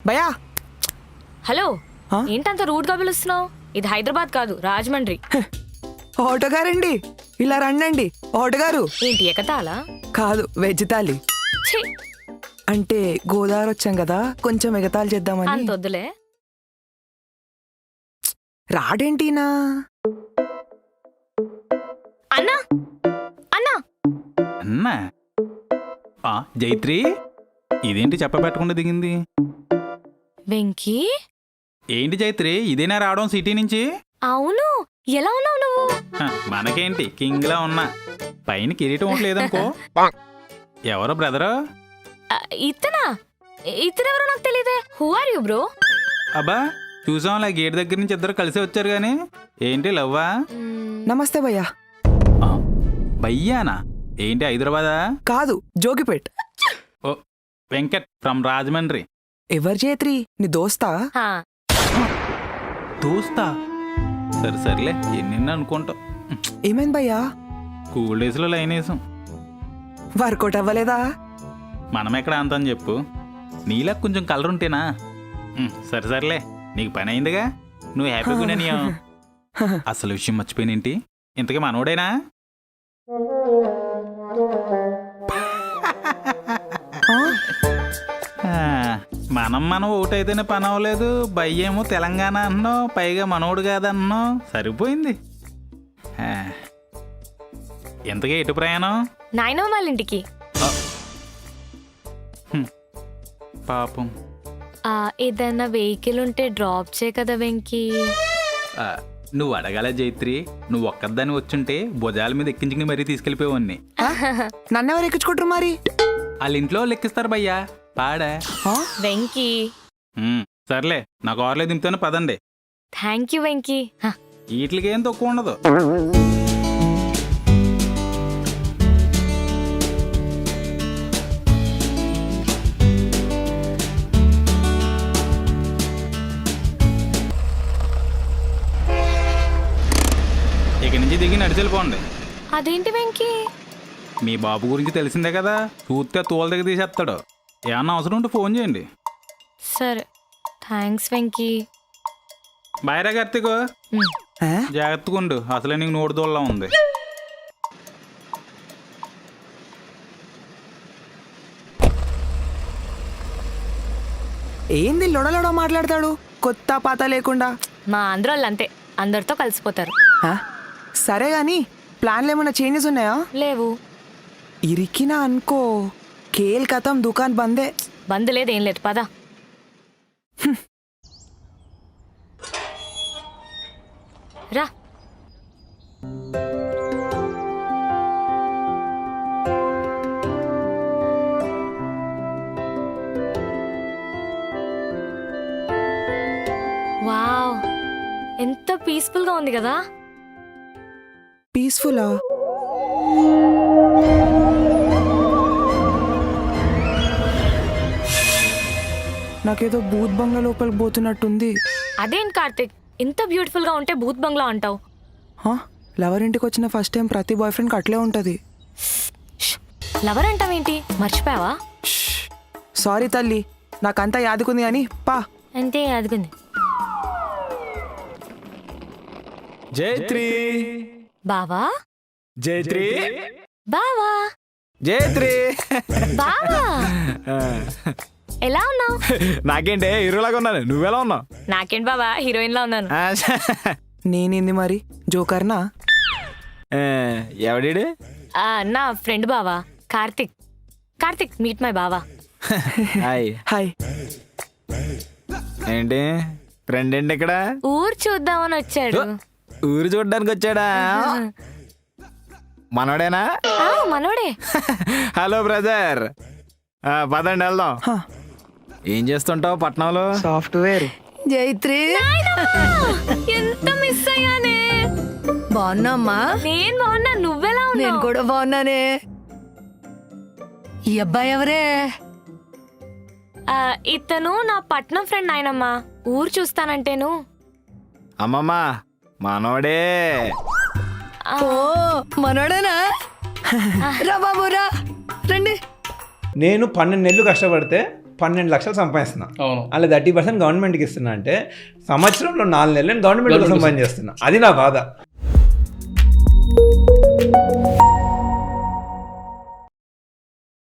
భయా హలో ఆ? ఏంటంత రూట్ గా పిలుస్తున్నావు? ఇది హైదరాబాద్ కాదు, రాజమండ్రి. ఆటో గారండి, ఇలా రండి. ఆటో గారు ఏంటి ఎకతాలా? కాదు, వెజ్ తాలి. ఛీ, అంటే గోదావరి వచ్చాం కదా, కొంచెం ఎగతాళి చేద్దామని. అంత వద్దులే. రాడేంటినా? అన్నా అన్నా అన్నా జైత్రి, ఇదేంటి చెప్పబెట్టకుండా దిగింది? వెంకీ, ఏంటి జైత్రి, ఇదేనా రావడం సిటీ నుంచి? అవును. ఎలా ఉన్నావు నువ్వు? మనకేంటి, కింగ్లా ఉన్నా. పైన కిరీటం లేదనుకో. ఎవరో బ్రదరు? ఇతనా? ఇతనెవరో నాకు తెలియదే. Who are you bro? అబ్బా, చూసాంలా గేట్ దగ్గర నుంచి ఇద్దరు కలిసి వచ్చారు గాని. ఏంటి లవ్వా? నమస్తే భయ్యా. భయ్యానా? ఏంటి హైదరాబాదా? కాదు, జోగిపేట్. ఓ, వెంకట్ ఫ్రమ్ రాజమండ్రి. ఎవరు జైత్రి, నీ దోస్తా? హా, దోస్తా? సరేలే, ఎన్ని అనుకుంటావు. ఏమైంది భయ్యా? స్కూల్ డేస్ లో లైన్ వేసాం. వర్కౌట్ అవ్వలేదా? మనం ఎక్కడ అంత అని చెప్పు. నీలా కొంచెం కలర్ ఉంటేనా? సరేలే, నీకు పని అయిందిగా, నువ్వు హ్యాపీగా ఉండని. అసలు విషయం మర్చిపోయినేంటి, ఇంతకీ మనోడేనా? మనం ఓటైతేనే పని అవ్వలేదు. భయ్యేమో తెలంగాణ అన్నావు, పైగా మనోడు కాదన్నావు. సరిపోయింది. ఎంతగా ఎటు ప్రయాణం? నాయనమ్మ వాళ్ళ ఇంటికి. పాపం. ఏదైనా వెహికల్ ఉంటే డ్రాప్ చేయ కదా వెంకీ. నువ్వు అడగాల జైత్రి, నువ్వు ఒక్కదాన్ని వచ్చుంటే భుజాల మీద ఎక్కించుకుని మరీ తీసుకెళ్ళిపోయాన్ని. నన్నెవరు ఎక్కించుకుంటారు మరి? వాళ్ళ ఇంట్లో లెక్కిస్తారు భయ్యా. పాడా వెంకీ. సర్లే, నాకు ఆర్లే దింపుతాను, పదండి. Thank you Venky. వీటికి ఏం తక్కువ ఉండదు. ఇక్కడి నుంచి దిగి నడిచెళ్ళిపోండి. అదేంటి వెంకీ? మీ బాబు గురించి తెలిసిందే కదా, చూస్తే తోల దగ్గర తీసేస్తాడు. ఏమన్నా అవసరం ఉంటే ఫోన్ చేయండి. సరే, థ్యాంక్స్ వెంకీ. బాయ్రా కార్తీక్, జాగ్రత్తగా ఉండు, అసలే నీకు నోటి దోళ్ళ ఉంది. ఏంది లొడలొడ మాట్లాడతాడు, కొత్త పాత లేకుండా? మా ఆంధ్రోళ్ళు అంతే, అందరితో కలిసిపోతారు. సరే గాని ప్లాన్లు ఏమైనా చేంజెస్ ఉన్నాయా? లేవు. ఇరికినా అనుకో, కేల్ కథం, దుకాన్ బందే. బంద్ లేదు, ఏం లేదు, పదా. రా. వావ్, ఎంత పీస్ఫుల్ గా ఉంది కదా. పీస్ఫుల్లా? నాకేదో భూత్ బంగ్లా లోపలికి పోతున్నట్టుంది. అదేం కార్తిక్, ఇంత బ్యూటిఫుల్ గా ఉంటే భూత్ బంగ్లా అంటావు? లవర్ ఇంటికి వచ్చిన ఫస్ట్ టైం ప్రతి బాయ్ ఫ్రెండ్కి అట్లే ఉంటుంది. లవర్ అంటావేంటి, మర్చిపోయావా? సారీ తల్లి, నాకంతా యాదుకుంది అని పా. అంతే, అదిగుంది. జైత్రి, బావా. జైత్రి, బావా. జైత్రి. బావా, ఎలా ఉన్నావు? నాకేంటే హీరోలాగా ఉన్నాను, నువ్వెలా ఉన్నావు? నాకేంటి బావా, హీరోయిన్ లా ఉన్నాను. నేనేంది మరి, జోకర్నా? ఎవడీడు? నా ఫ్రెండ్ బావా, కార్తిక్. కార్తిక్, మీట్ మై బావా. హాయ్. హాయ్. ఏంటి ఫ్రెండ్ ఏంటి ఇక్కడ? ఊరు చూద్దామని వచ్చాడు. ఊరు చూడడానికి వచ్చాడా? మనోడేనా? మనోడే. హలో బ్రదర్, పదండి వెళ్దాం. ఏం చేస్తుంటావు పట్నంలో? సాఫ్ట్వేర్. జైత్రి, ఎంత మిస్ అయ్యానే. బాగున్నామ్మా? నేను బాగున్నా, నువ్వెలా నేను ఉన్నావు? కూడా బాగున్నానే. ఈ అబ్బాయి ఎవరే? ఇతను నా పట్నం ఫ్రెండ్ నాయనమ్మా. ఊరు చూస్తానంటేను. అమ్మమ్మ, మనోడే. ఓ, మనోడేనా? రా బాబు రా, రండి. నేను 12 నెలలు కష్టపడితే 12 లక్షలు సంపాదిస్తున్నా, అవును. అలా 30% గవర్నమెంట్కి ఇస్తున్నా అంటే సంవత్సరంలో 4 నెలలు నేను గవర్నమెంట్ కోసం సంపాదించేస్తున్నా. అది నా బాధ.